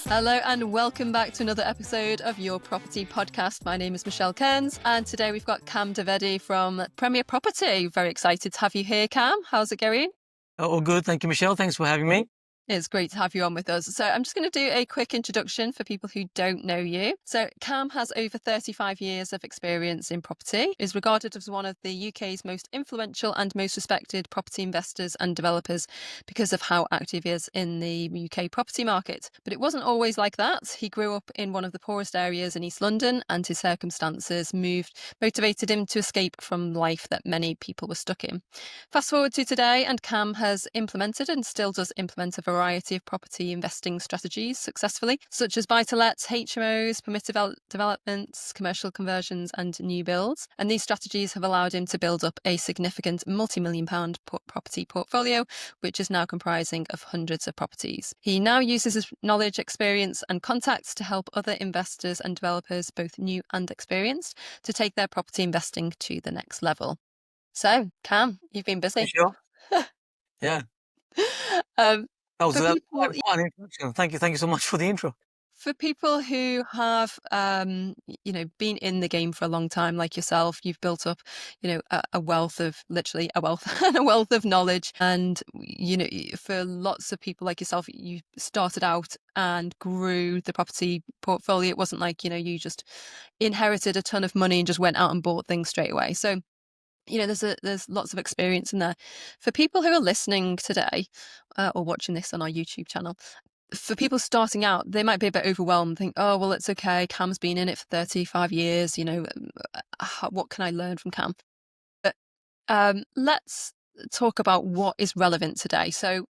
Hello and welcome back to another episode of Your Property Podcast. My name is Michelle Cairns and today we've got Kam Dovedi from Premier Property. Very excited to have you here, Kam. How's it going? All good. Thank you, Michelle. Thanks for having me. It's great to have you on with us. So I'm just going to do a quick introduction for people who don't know you. So Kam has over 35 years of experience in property, is regarded as one of the UK's most influential and most respected property investors and developers because of how active he is in the UK property market. But it wasn't always like that. He grew up in one of the poorest areas in East London and his circumstances motivated him to escape from life that many people were stuck in. Fast forward to today and Kam has implemented and still does implement a variety of property investing strategies successfully, such as buy-to-lets, HMOs, permitted developments, commercial conversions and new builds. And these strategies have allowed him to build up a significant multi-million pound property portfolio, which is now comprising of hundreds of properties. He now uses his knowledge, experience and contacts to help other investors and developers, both new and experienced, to take their property investing to the next level. So, Kam, you've been busy. Sure. Yeah. That was quite an introduction. Thank you so much for the intro. For people who have, been in the game for a long time, like yourself, you've built up, a wealth of knowledge. And, for lots of people like yourself, you started out and grew the property portfolio. It wasn't like, you just inherited a ton of money and just went out and bought things straight away. So, there's lots of experience in there. For people who are listening today or watching this on our YouTube channel, for people starting out, they might be a bit overwhelmed and think, oh, well, it's okay. Kam's been in it for 35 years. What can I learn from Kam? But let's talk about what is relevant today. So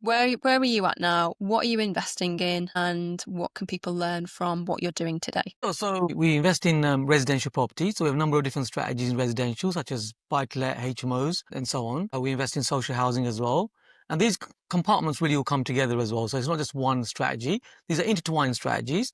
where are you at now? What are you investing in and what can people learn from what you're doing today? So we invest in residential property. So we have a number of different strategies in residential, such as buy-to-let, HMOs, and so on. We invest in social housing as well. And these compartments really all come together as well. So it's not just one strategy. These are intertwined strategies.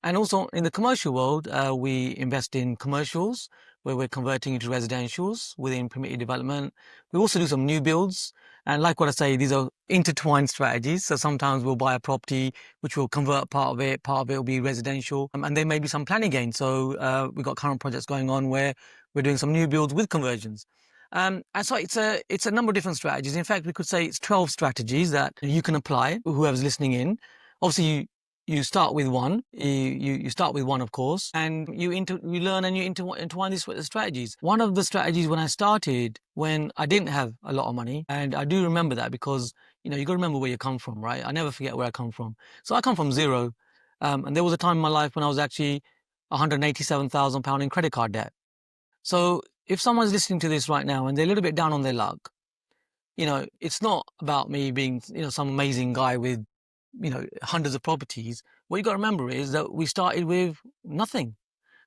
And also in the commercial world, we invest in commercials, where we're converting into residentials within permitted development. We also do some new builds. And like what I say, these are intertwined strategies. So sometimes we'll buy a property, which will convert part of it will be residential. And there may be some planning gain. So we've got current projects going on where we're doing some new builds with conversions. And so it's a number of different strategies. In fact, we could say it's 12 strategies that you can apply, whoever's listening in. Obviously, you start with one. You start with one, of course, and you learn and you intertwine these strategies. One of the strategies when I started, when I didn't have a lot of money, and I do remember that because, you got to remember where you come from, right? I never forget where I come from. So I come from zero. And there was a time in my life when I was actually £187,000 in credit card debt. So if someone's listening to this right now and they're a little bit down on their luck, it's not about me being, some amazing guy with, hundreds of properties. What you got to remember is that we started with nothing.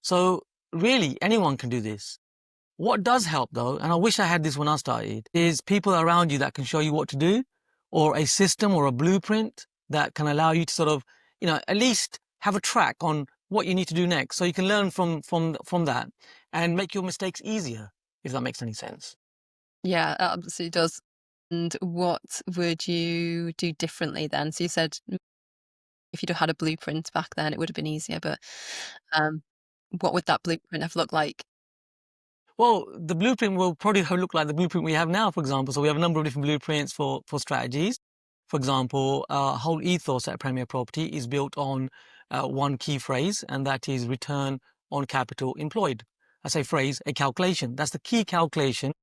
So really anyone can do this. What does help though, and I wish I had this when I started, is people around you that can show you what to do, or a system or a blueprint that can allow you to sort of, at least have a track on what you need to do next. So you can learn from that and make your mistakes easier, if that makes any sense. Yeah, it absolutely does. And what would you do differently then? So you said if you'd have had a blueprint back then, it would have been easier. But what would that blueprint have looked like? Well, the blueprint will probably look like the blueprint we have now, for example. So we have a number of different blueprints for strategies. For example, our whole ethos at Premier Property is built on one key phrase, and that is return on capital employed. I say phrase, a calculation. That's the key calculation.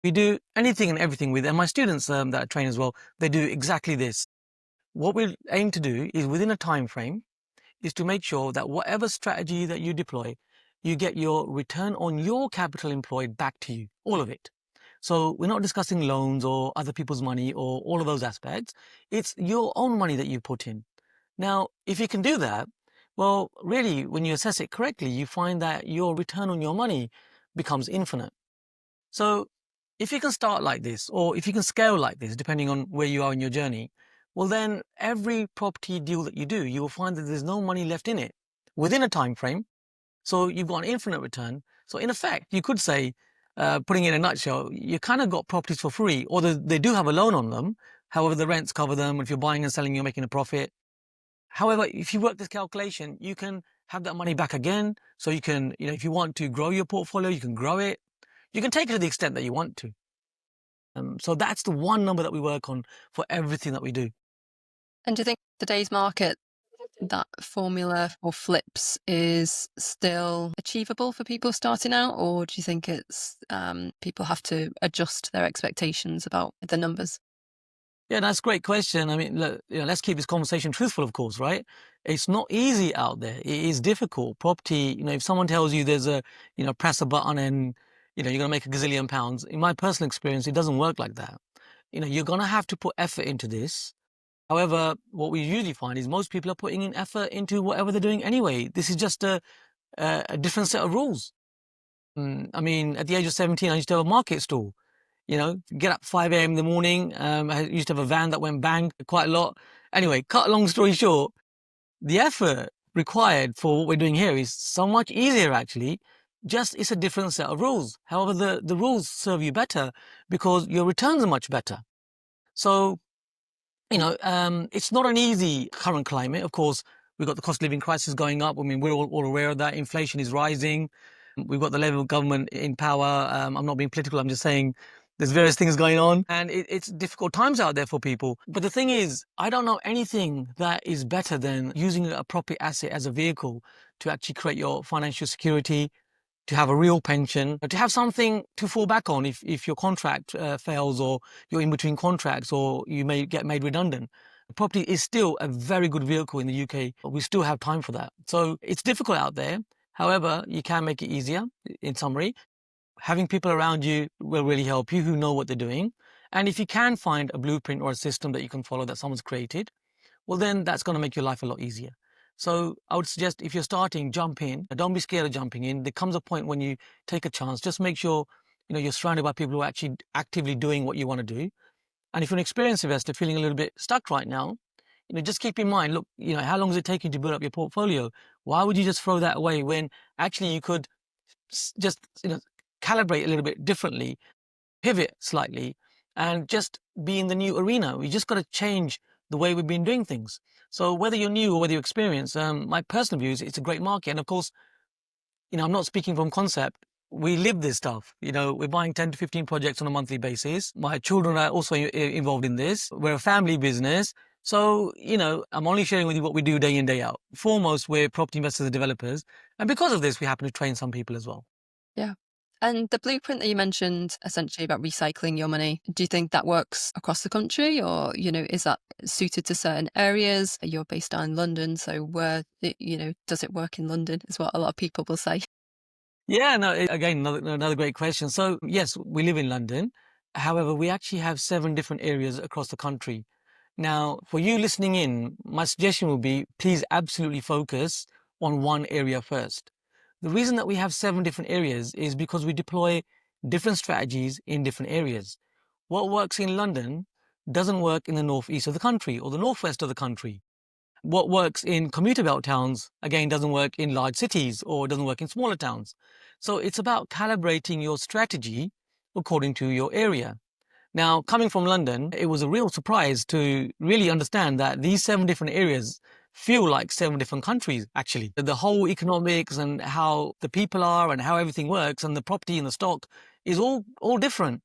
We do anything and everything with, and my students that I train as well, they do exactly this. What we aim to do is within a time frame is to make sure that whatever strategy that you deploy, you get your return on your capital employed back to you, all of it. So we're not discussing loans or other people's money or all of those aspects. It's your own money that you put in. Now, if you can do that, well, really, when you assess it correctly, you find that your return on your money becomes infinite. So if you can start like this, or if you can scale like this, depending on where you are in your journey, well, then every property deal that you do, you will find that there's no money left in it within a time frame. So you've got an infinite return. So in effect, you could say putting it in a nutshell, you kind of got properties for free, or they do have a loan on them. However, the rents cover them. If you're buying and selling, you're making a profit. However, if you work this calculation, you can have that money back again. So you can, if you want to grow your portfolio, you can grow it. You can take it to the extent that you want to. So that's the one number that we work on for everything that we do. And do you think today's market, that formula for flips is still achievable for people starting out, or do you think it's people have to adjust their expectations about the numbers? Yeah, that's a great question. I mean, look, let's keep this conversation truthful, of course, right? It's not easy out there. It is difficult. Property, if someone tells you there's press a button and, you're going to make a gazillion pounds, in my personal experience, it doesn't work like that. You're going to have to put effort into this. However, what we usually find is most people are putting in effort into whatever they're doing anyway. This is just a different set of rules. I mean, at the age of 17, I used to have a market stall. Get up 5 a.m. in the morning. I used to have a van that went bang quite a lot. Anyway, cut a long story short, the effort required for what we're doing here is so much easier actually. Just it's a different set of rules. However, the rules serve you better because your returns are much better. So, it's not an easy current climate. Of course, we've got the cost of living crisis going up. I mean, we're all aware of that. Inflation is rising. We've got the level of government in power. I'm not being political. I'm just saying there's various things going on, and it's difficult times out there for people. But the thing is, I don't know anything that is better than using a property asset as a vehicle to actually create your financial security, to have a real pension, to have something to fall back on if your contract fails, or you're in between contracts, or you may get made redundant. Property is still a very good vehicle in the UK. We still have time for that. So it's difficult out there. However, you can make it easier. In summary, having people around you will really help you who know what they're doing. And if you can find a blueprint or a system that you can follow that someone's created, well, then that's going to make your life a lot easier. So I would suggest if you're starting, jump in. Don't be scared of jumping in. There comes a point when you take a chance. Just make sure you're surrounded by people who are actually actively doing what you want to do. And if you're an experienced investor feeling a little bit stuck right now, just keep in mind, look, how long is it taking to build up your portfolio? Why would you just throw that away when actually you could just calibrate a little bit differently, pivot slightly, and just be in the new arena? We just got to change the way we've been doing things. So whether you're new or whether you're experienced, my personal view is it's a great market. And of course, I'm not speaking from concept. We live this stuff. We're buying 10 to 15 projects on a monthly basis. My children are also involved in this. We're a family business. So, I'm only sharing with you what we do day in, day out. Foremost, we're property investors and developers. And because of this, we happen to train some people as well. Yeah. And the blueprint that you mentioned, essentially about recycling your money, do you think that works across the country, or, is that suited to certain areas? You're based down in London, so does it work in London is what a lot of people will say. Yeah, no, again, another great question. So yes, we live in London. However, we actually have 7 different areas across the country. Now, for you listening in, my suggestion would be please absolutely focus on one area first. The reason that we have 7 different areas is because we deploy different strategies in different areas. What works in London doesn't work in the northeast of the country or the northwest of the country. What works in commuter belt towns, again, doesn't work in large cities or doesn't work in smaller towns. So it's about calibrating your strategy according to your area. Now, coming from London, it was a real surprise to really understand that these 7 different areas feel like 7 different countries, actually. The whole economics and how the people are and how everything works and the property and the stock is all different.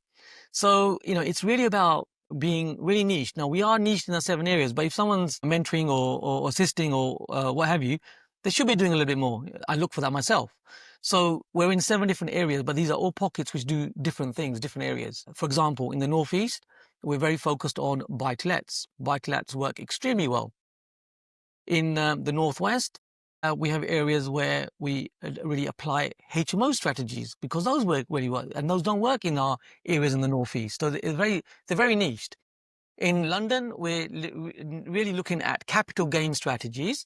So, it's really about being really niche. Now, we are niched in the 7 areas, but if someone's mentoring or assisting or what have you, they should be doing a little bit more. I look for that myself. So we're in 7 different areas, but these are all pockets which do different things, different areas. For example, in the Northeast, we're very focused on buy-to-lets. Buy-to-lets work extremely well. In the Northwest, we have areas where we really apply HMO strategies because those work really well, and those don't work in our areas in the Northeast. So they're very niched. In London, we're really looking at capital gain strategies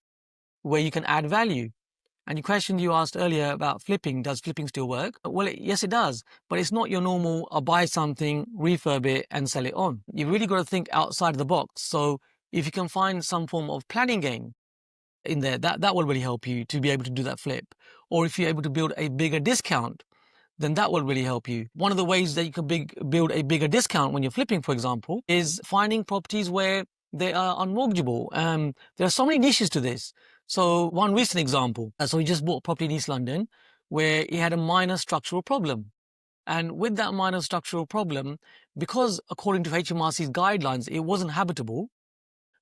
where you can add value. And your question you asked earlier about flipping, does flipping still work? Well, yes, it does, but it's not your normal, I'll buy something, refurb it and sell it on. You've really got to think outside of the box. So if you can find some form of planning gain in there, that will really help you to be able to do that flip. Or if you're able to build a bigger discount, then that will really help you. One of the ways that you can build a bigger discount when you're flipping, for example, is finding properties where they are unmortgageable. There are so many niches to this. So one recent example, so we just bought property in East London where it had a minor structural problem. And with that minor structural problem, because according to HMRC's guidelines, it wasn't habitable,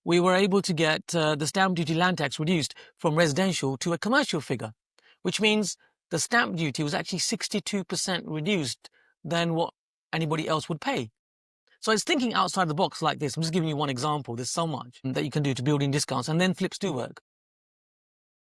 we were able to get the stamp duty land tax reduced from residential to a commercial figure, which means the stamp duty was actually 62% reduced than what anybody else would pay. So it's thinking outside the box like this. I'm just giving you one example. There's so much that you can do to build in discounts, and then flips do work.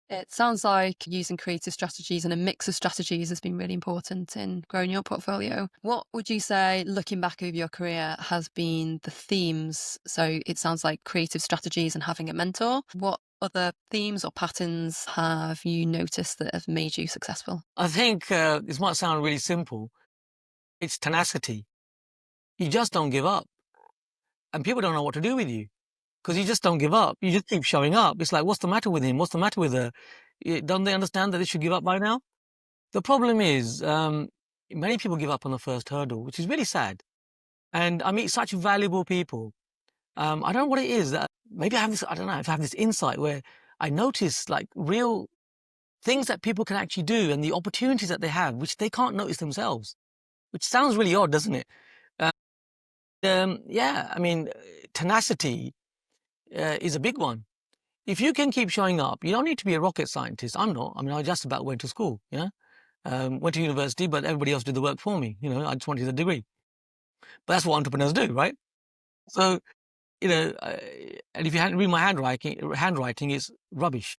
It sounds like using creative strategies and a mix of strategies has been really important in growing your portfolio. What would you say, looking back over your career, has been the themes? So it sounds like creative strategies and having a mentor. What other themes or patterns have you noticed that have made you successful? I think this might sound really simple. It's tenacity. You just don't give up. And people don't know what to do with you because you just don't give up. You just keep showing up. It's like, what's the matter with him? What's the matter with her? Don't they understand that they should give up by now? The problem is, many people give up on the first hurdle, which is really sad. And I meet such valuable people. I don't know what it is that maybe I have this, I don't know, if I have this insight where I notice like real things that people can actually do and the opportunities that they have, which they can't notice themselves, which sounds really odd, doesn't it? Uh, yeah, I mean, tenacity is a big one. If you can keep showing up, you don't need to be a rocket scientist. I'm not. I mean, I just about went to school, yeah? Went to university, but everybody else did the work for me. I just wanted a degree. But that's what entrepreneurs do, right? So, and if you hadn't read my handwriting is rubbish.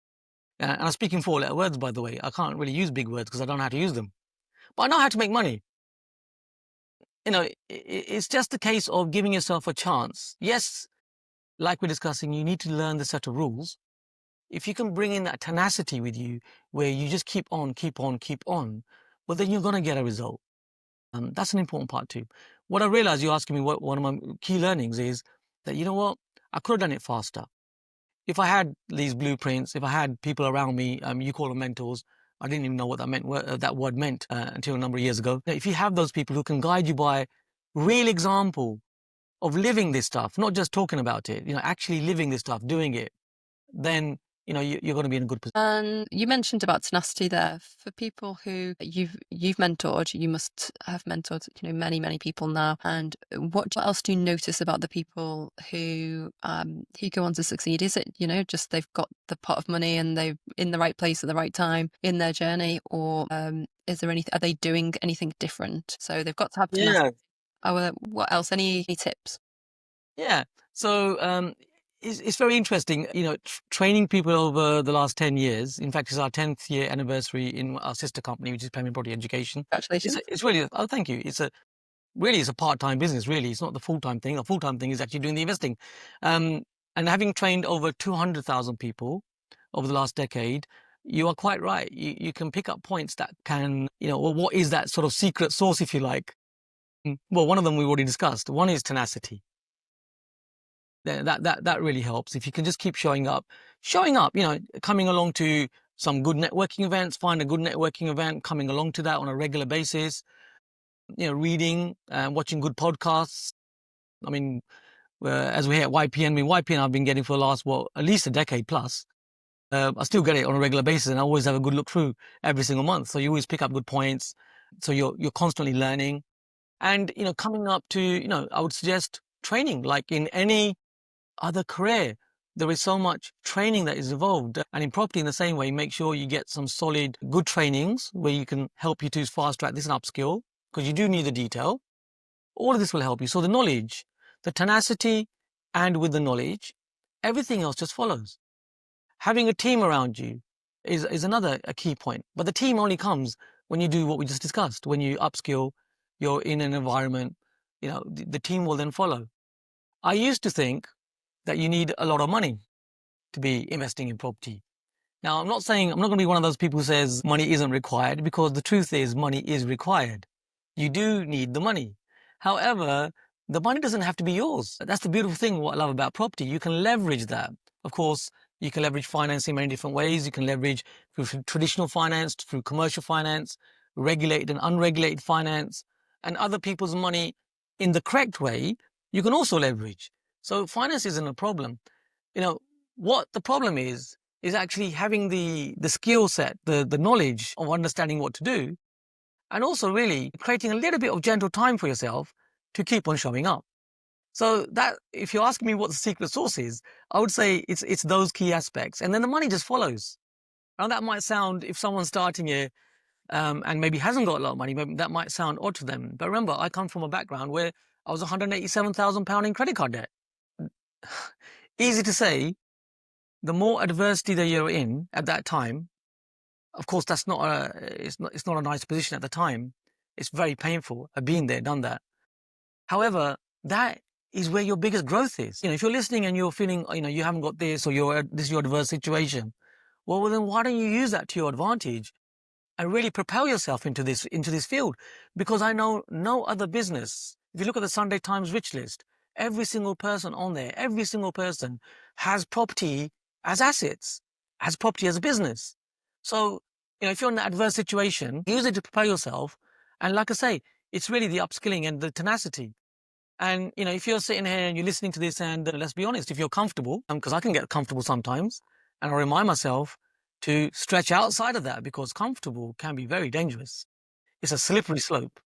And I'm speaking four-letter words, by the way. I can't really use big words because I don't know how to use them. But I know how to make money. It's just a case of giving yourself a chance. Yes, like we're discussing, you need to learn the set of rules. If you can bring in that tenacity with you, where you just keep on, keep on, keep on, well, then you're going to get a result. That's an important part too. What I realized, you're asking me what one of my key learnings is that, you know what, I could have done it faster. If I had these blueprints, if I had people around me, you call them mentors. I didn't even know what that meant, that word meant until a number of years ago. If you have those people who can guide you by real example of living this stuff, not just talking about it, actually living this stuff, doing it, then you're going to be in a good position. And you mentioned about tenacity there. For people who you've mentored, you must have mentored, many people now. And what else do you notice about the people who go on to succeed? Is it, just they've got the pot of money and they're in the right place at the right time in their journey, or is there anything? Are they doing anything different? So they've got to have tenacity. Yeah, Oh, what else? Any tips? yeah. So it's very interesting, training people over the last 10 years. In fact, it's our 10th year anniversary in our sister company, which is Premier Property Education. Congratulations. It's really, oh, thank you. It's a part-time business, really. It's not the full-time thing. The full-time thing is actually doing the investing. And having trained over 200,000 people over the last decade, you are quite right. You can pick up points that can, well, what is that sort of secret sauce, if you like? Well, one of them we've already discussed. One is tenacity. That really helps. If you can just keep showing up, coming along to some good networking events, find a good networking event, coming along to that on a regular basis, reading and watching good podcasts. I mean, as we're here at YPN, YPN I've been getting for the last, at least a decade plus. I still get it on a regular basis and I always have a good look through every single month. So you always pick up good points. So you're constantly learning and, coming up to, I would suggest training like in any other career. There is so much training that is involved. And in property, in the same way, make sure you get some solid, good trainings where you can help you to fast track this and upskill because you do need the detail. All of this will help you. So the knowledge, the tenacity, and with the knowledge, everything else just follows. Having a team around you is another a key point. But the team only comes when you do what we just discussed. When you upskill, you're in an environment, the team will then follow. I used to think that you need a lot of money to be investing in property. Now, I'm not going to be one of those people who says money isn't required because the truth is money is required. You do need the money. However, the money doesn't have to be yours. That's the beautiful thing, what I love about property. You can leverage that. Of course, you can leverage finance in many different ways. You can leverage through traditional finance, through commercial finance, regulated and unregulated finance, and other people's money in the correct way, you can also leverage. So finance isn't a problem. You know, what the problem is actually having the skill set, the knowledge of understanding what to do, and also really creating a little bit of gentle time for yourself to keep on showing up. So that, if you're asking me what the secret sauce is, I would say it's those key aspects, and then the money just follows. Now that might sound, if someone's starting here and maybe hasn't got a lot of money, maybe that might sound odd to them. But remember, I come from a background where I was £187,000 in credit card debt. Easy to say. The more adversity that you're in at that time, of course, that's not a it's not a nice position at the time. It's very painful. I've been there, done that. However, that is where your biggest growth is. If you're listening and you're feeling, you haven't got this, or this is your adverse situation, well, then why don't you use that to your advantage and really propel yourself into this field? Because I know no other business. If you look at the Sunday Times rich list, every single person on there, every single person has property as assets, has property as a business. So, if you're in that adverse situation, use it to propel yourself. And like I say, it's really the upskilling and the tenacity. And, if you're sitting here and you're listening to this, and let's be honest, if you're comfortable, because I can get comfortable sometimes, and I remind myself to stretch outside of that, because comfortable can be very dangerous. It's a slippery slope.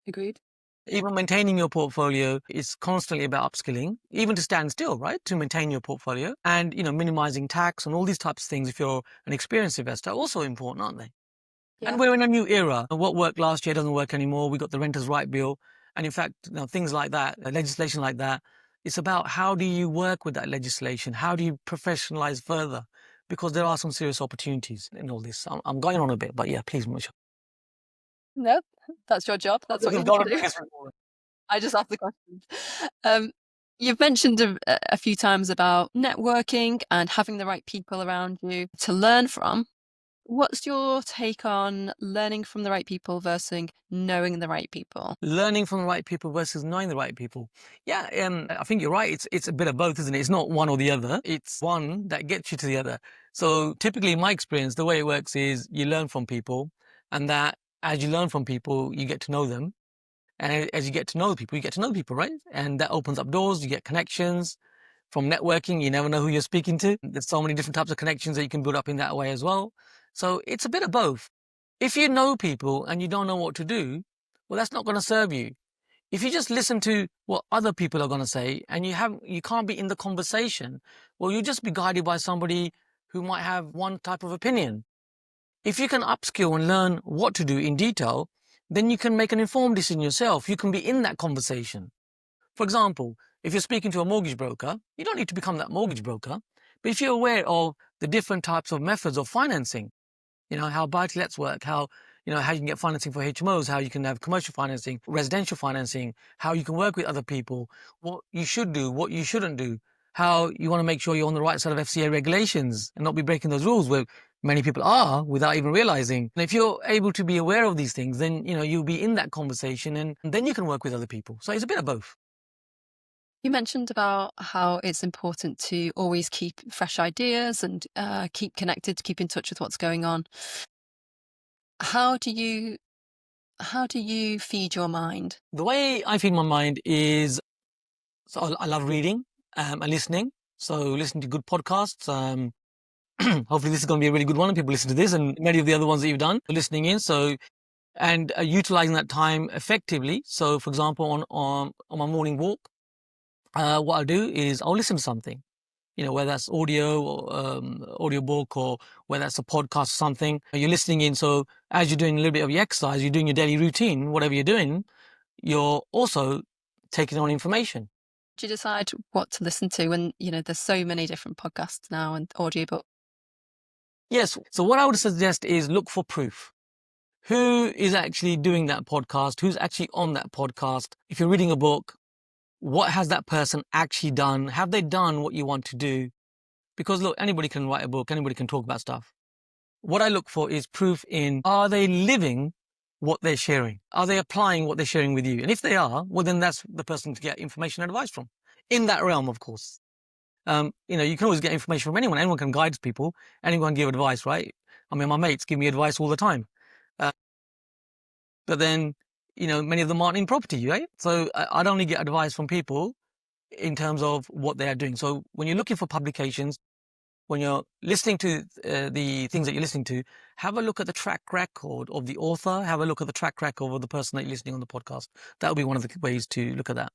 Agreed. Even maintaining your portfolio is constantly about upskilling, even to stand still, right? To maintain your portfolio, and, minimizing tax and all these types of things. If you're an experienced investor, are also important, aren't they? Yeah. And we're in a new era. What worked last year doesn't work anymore. We got the Renters' Right Bill. And in fact, things like that, legislation like that, it's about how do you work with that legislation? How do you professionalize further? Because there are some serious opportunities in all this. I'm going on a bit, but yeah, please, Michelle. No, that's your job. That's what you need to do. I just asked the questions. You've mentioned a few times about networking and having the right people around you to learn from. What's your take on learning from the right people versus knowing the right people? Learning from the right people versus knowing the right people. Yeah, I think you're right. It's a bit of both, isn't it? It's not one or the other. It's one that gets you to the other. So typically, in my experience, the way it works is you learn from people, and that as you learn from people, you get to know them. And as you get to know people, you get to know people, right? And that opens up doors. You get connections from networking. You never know who you're speaking to. There's so many different types of connections that you can build up in that way as well. So it's a bit of both. If you know people and you don't know what to do, well, that's not going to serve you. If you just listen to what other people are going to say and you can't be in the conversation, well, you'll just be guided by somebody who might have one type of opinion. If you can upskill and learn what to do in detail, then you can make an informed decision yourself. You can be in that conversation. For example, if you're speaking to a mortgage broker, you don't need to become that mortgage broker. But if you're aware of the different types of methods of financing, how buy-to-lets work, how you can get financing for HMOs, how you can have commercial financing, residential financing, how you can work with other people, what you should do, what you shouldn't do, how you want to make sure you're on the right side of FCA regulations and not be breaking those rules where many people are without even realizing. And if you're able to be aware of these things, then, you'll be in that conversation, and then you can work with other people. So it's a bit of both. You mentioned about how it's important to always keep fresh ideas and keep connected, to keep in touch with what's going on. How do you feed your mind? The way I feed my mind is, so I love reading and listening. So listening to good podcasts. Hopefully this is going to be a really good one and people listen to this and many of the other ones that you've done, listening in. So, and utilizing that time effectively. So for example, on my morning walk, what I'll do is I'll listen to something, whether that's audio or audio book, or whether that's a podcast or something. You're listening in. So as you're doing a little bit of your exercise, you're doing your daily routine, whatever you're doing, you're also taking on information. Do you decide what to listen to when, there's so many different podcasts now and audiobooks? Yes. So what I would suggest is look for proof. Who is actually doing that podcast? Who's actually on that podcast? If you're reading a book, what has that person actually done? Have they done what you want to do? Because look, anybody can write a book, anybody can talk about stuff. What I look for is proof in, are they living what they're sharing? Are they applying what they're sharing with you? And if they are, well, then that's the person to get information and advice from. In that realm, of course. You can always get information from anyone. Anyone can guide people. Anyone can give advice, right? I mean, my mates give me advice all the time. but then, many of them aren't in property, right? So I'd only get advice from people in terms of what they are doing. So when you're looking for publications, when you're listening to the things that you're listening to, have a look at the track record of the author, have a look at the track record of the person that you're listening on the podcast. That would be one of the ways to look at that.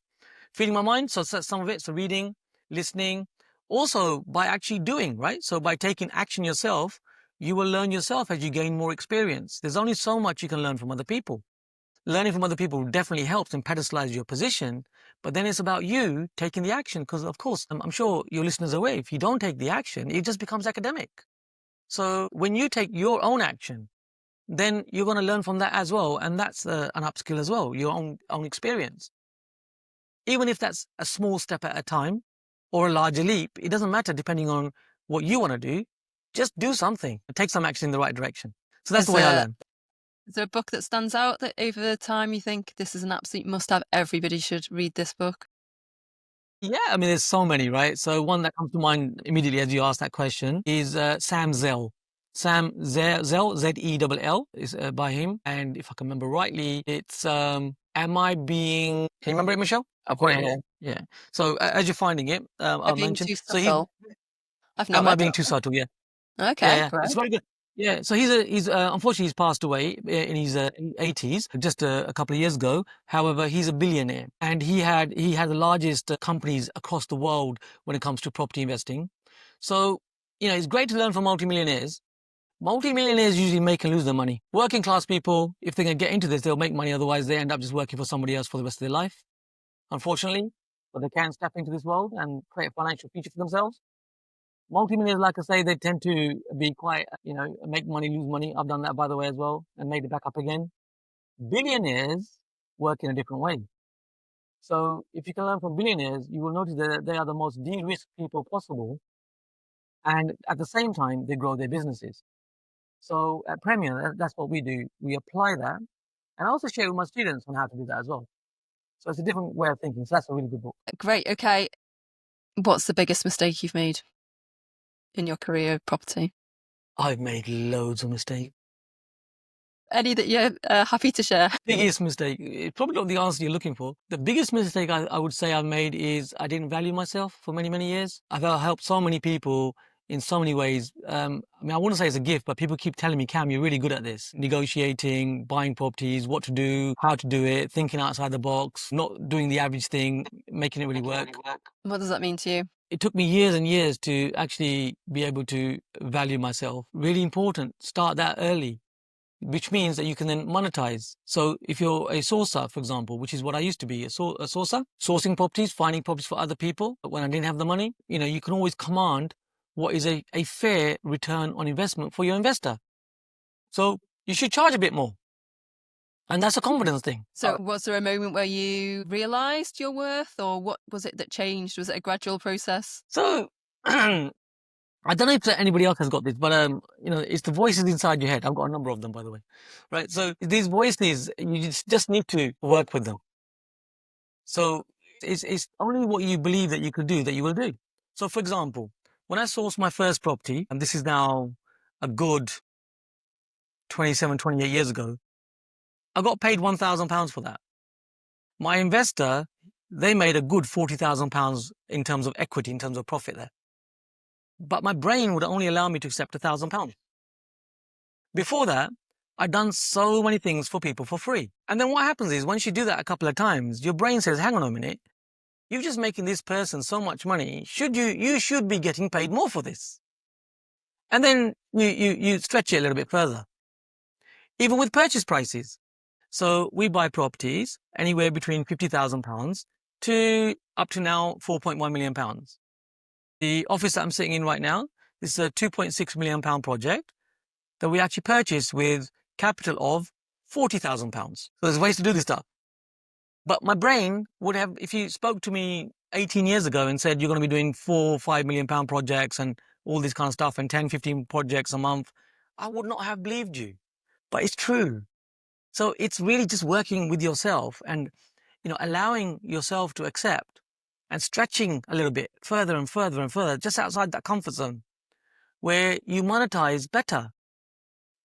Feeding my mind, so some of it, so reading, listening, also by actually doing, right? So by taking action yourself, you will learn yourself as you gain more experience. There's only so much you can learn from other people. Learning from other people definitely helps and pedestalizes your position, but then it's about you taking the action. Because of course, I'm sure your listeners are aware, if you don't take the action, it just becomes academic. So when you take your own action, then you're going to learn from that as well. And that's an upskill as well, your own experience. Even if that's a small step at a time or a larger leap, it doesn't matter depending on what you want to do. Just do something, take some action in the right direction. So that's Is the way I there, learn. is there a book that stands out that over the time you think this is an absolute must have? Everybody should read this book. Yeah, I mean, there's so many, right? So one that comes to mind immediately as you ask that question is Sam Zell. Zell, Zell, is by him. And if I can remember rightly, it's Am I Being... Can you remember it, Michelle? I've got it here. Yeah. So as you're finding it, Am I I'll being mention. too So he's... subtle? I've not Am I read Being that Too one. Subtle? Yeah. Yeah, Okay, yeah, it's great. very good. Yeah, so he's unfortunately he's passed away in his 80s just a couple of years ago. However, he's a billionaire, and he had the largest companies across the world when it comes to property investing. So it's great to learn from multimillionaires. Multimillionaires usually make and lose their money. Working class people, if they can get into this, they'll make money. Otherwise, they end up just working for somebody else for the rest of their life. Unfortunately, but they can step into this world and create a financial future for themselves. Multimillionaires, like I say, they tend to be quite, make money, lose money. I've done that, by the way, as well, and made it back up again. Billionaires work in a different way. So if you can learn from billionaires, you will notice that they are the most de-risked people possible. And at the same time, they grow their businesses. So at Premier, that's what we do. We apply that. And I also share with my students on how to do that as well. So it's a different way of thinking. So that's a really good book. Great. Okay. What's the biggest mistake you've made in your career of property? I've made loads of mistakes. Any that you're happy to share? Biggest mistake, it's probably not the answer you're looking for. The biggest mistake I would say I've made is I didn't value myself for many, many years. I've helped so many people in so many ways. I mean, I wouldn't say it's a gift, but people keep telling me, Cam, you're really good at this. Negotiating, buying properties, what to do, how to do it, thinking outside the box, not doing the average thing, making it really work. What does that mean to you? It took me years and years to actually be able to value myself. Really important. Start that early, which means that you can then monetize. So if you're a sourcer, for example, which is what I used to be, a sourcer, sourcing properties, finding properties for other people, but when I didn't have the money, you can always command what is a fair return on investment for your investor. So you should charge a bit more. And that's a confidence thing. So was there a moment where you realized your worth, or what was it that changed? Was it a gradual process? So I don't know if anybody else has got this, but it's the voices inside your head. I've got a number of them, by the way. Right. So these voices, you just need to work with them. So it's only what you believe that you could do that you will do. So for example, when I sourced my first property, and this is now a good 27, 28 years ago, I got paid £1,000 for that. My investor, they made a good £40,000 in terms of equity, in terms of profit there. But my brain would only allow me to accept £1,000. Before that, I'd done so many things for people for free. And then what happens is once you do that a couple of times, your brain says, hang on a minute, you're just making this person so much money. You should be getting paid more for this. And then you stretch it a little bit further. Even with purchase prices. So we buy properties anywhere between £50,000 to up to now £4.1 million. The office that I'm sitting in right now, this is a £2.6 million project that we actually purchased with capital of £40,000. So there's ways to do this stuff. But my brain would have, if you spoke to me 18 years ago and said you're going to be doing £4-5 million projects and all this kind of stuff and 10, 15 projects a month, I would not have believed you. But it's true. So it's really just working with yourself and, allowing yourself to accept and stretching a little bit further and further and further, just outside that comfort zone where you monetize better.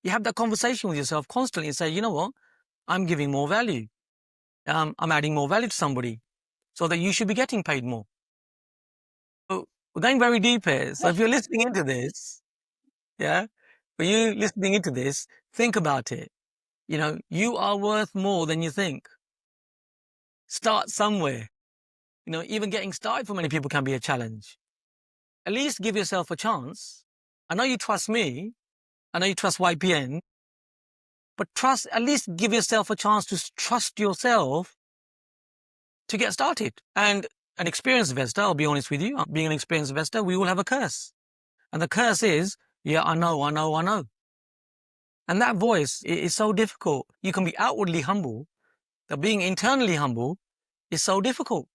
You have that conversation with yourself constantly and say, you know what? I'm giving more value. I'm adding more value to somebody so that you should be getting paid more. So we're going very deep here. So if you're listening into this, yeah, for you listening into this, think about it. You know, you are worth more than you think. Start somewhere. You know, even getting started for many people can be a challenge. At least give yourself a chance. I know you trust me. I know you trust YPN, but trust, at least give yourself a chance to trust yourself to get started. And an experienced investor, I'll be honest with you, being an experienced investor, we all have a curse. And the curse is, yeah, I know, I know, I know. And that voice is so difficult. You can be outwardly humble, but being internally humble is so difficult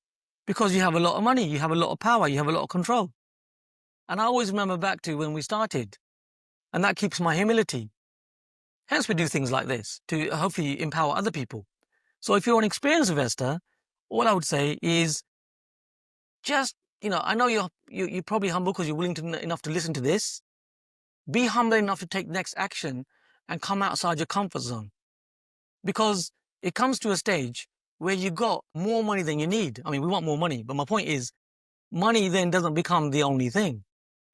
because you have a lot of money, you have a lot of power, you have a lot of control. And I always remember back to when we started, and that keeps my humility. Hence, we do things like this to hopefully empower other people. So if you're an experienced investor, all I would say is just, you know, I know you're probably humble because you're willing to enough to listen to this. Be humble enough to take next action and come outside your comfort zone. Because it comes to a stage where you got more money than you need. I mean, we want more money, but my point is money then doesn't become the only thing.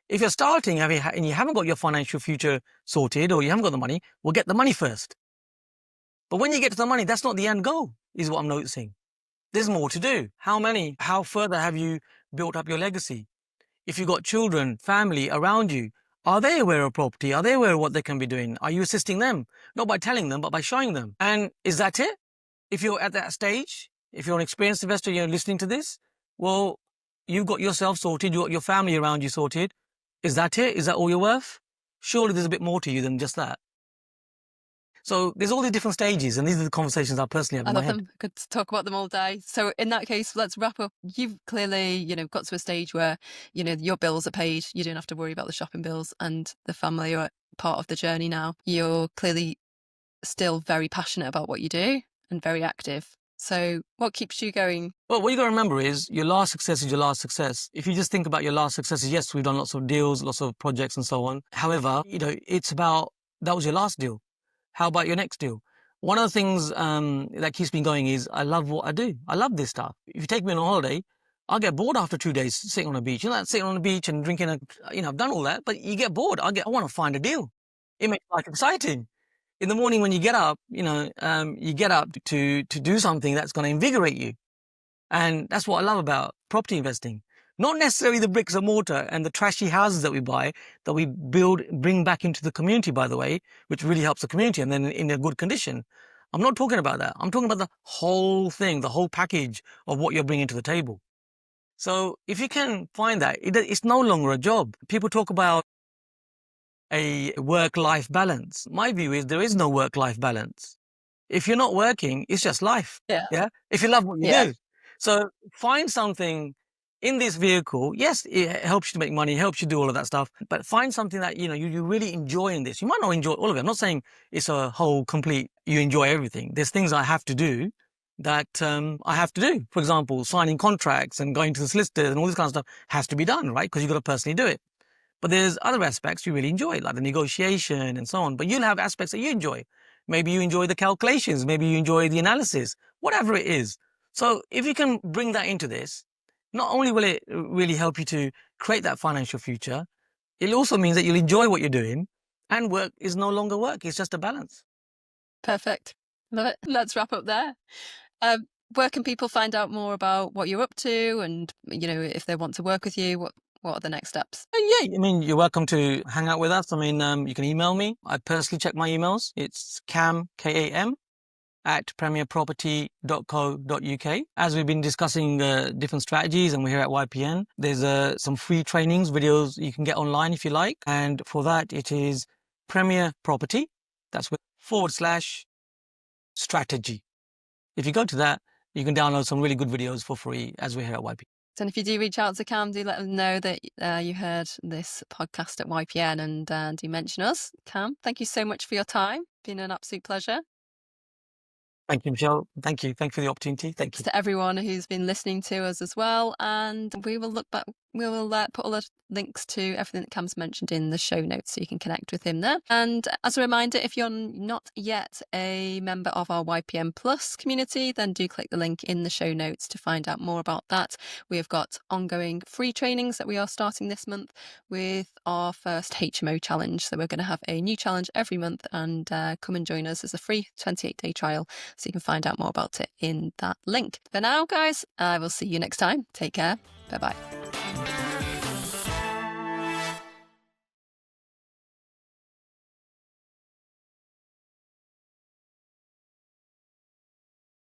If you're starting and you haven't got your financial future sorted or you haven't got the money, well, get the money first. But when you get to the money, that's not the end goal, is what I'm noticing. There's more to do. How further have you built up your legacy? If you've got children, family around you, are they aware of property? Are they aware of what they can be doing? Are you assisting them? Not by telling them, but by showing them. And is that it? If you're at that stage, if you're an experienced investor, you're listening to this, well, you've got yourself sorted, you've got your family around you sorted. Is that it? Is that all you're worth? Surely there's a bit more to you than just that. So there's all these different stages, and these are the conversations I personally have I in my love head. them. Could talk about them all day. So in that case, let's wrap up. You've clearly, got to a stage where, your bills are paid. You don't have to worry about the shopping bills, and the family are part of the journey now. You're clearly still very passionate about what you do and very active. So what keeps you going? Well, what you got to remember is your last success is your last success. If you just think about your last successes, yes, we've done lots of deals, lots of projects and so on. However, it's about, that was your last deal. How about your next deal? One of the things that keeps me going is I love what I do. I love this stuff. If you take me on a holiday, I'll get bored after 2 days sitting on a beach. You know, that sitting on a beach and drinking I've done all that, but you get bored. I want to find a deal. It makes life exciting. In the morning when you get up, you get up to do something that's going to invigorate you. And that's what I love about property investing. Not necessarily the bricks and mortar and the trashy houses that we buy, that we bring back into the community, by the way, which really helps the community and then in a good condition. I'm not talking about that. I'm talking about the whole thing, the whole package of what you're bringing to the table. So if you can find that, it's no longer a job. People talk about a work-life balance. My view is there is no work-life balance. If you're not working, it's just life. Yeah. Yeah. If you love what you Yeah. do. So find something in this vehicle. Yes, it helps you to make money, helps you do all of that stuff, but find something that, you really enjoy in this. You might not enjoy all of it. I'm not saying it's a whole complete, you enjoy everything. There's things I have to do that I have to do. For example, signing contracts and going to the solicitors and all this kind of stuff has to be done, right? Because you've got to personally do it. But there's other aspects you really enjoy, like the negotiation and so on. But you'll have aspects that you enjoy. Maybe you enjoy the calculations. Maybe you enjoy the analysis, whatever it is. So if you can bring that into this, not only will it really help you to create that financial future, it also means that you'll enjoy what you're doing and work is no longer work. It's just a balance. Perfect. Love it. Let's wrap up there. Where can people find out more about what you're up to and, if they want to work with you, what are the next steps? Yeah, I mean, you're welcome to hang out with us. I mean, you can email me. I personally check my emails. It's Kam, Kam, at premierproperty.co.uk. As we've been discussing different strategies and we're here at YPN, there's some free trainings, videos you can get online if you like. And for that, it is Premier Property. That's with /strategy. If you go to that, you can download some really good videos for free as we're here at YPN. And if you do reach out to Cam, do let them know that you heard this podcast at YPN and do mention us. Cam, thank you so much for your time. Been an absolute pleasure. Thank you, Michelle. Thank you. Thank you for the opportunity. Thank you. To everyone who's been listening to us as well. And we will look back We will put all the links to everything that Cam's mentioned in the show notes so you can connect with him there. And as a reminder, if you're not yet a member of our YPM Plus community, then do click the link in the show notes to find out more about that. We have got ongoing free trainings that we are starting this month with our first HMO challenge. So we're going to have a new challenge every month, and come and join us as a free 28-day trial so you can find out more about it in that link. For now, guys, I will see you next time. Take care. Bye-bye.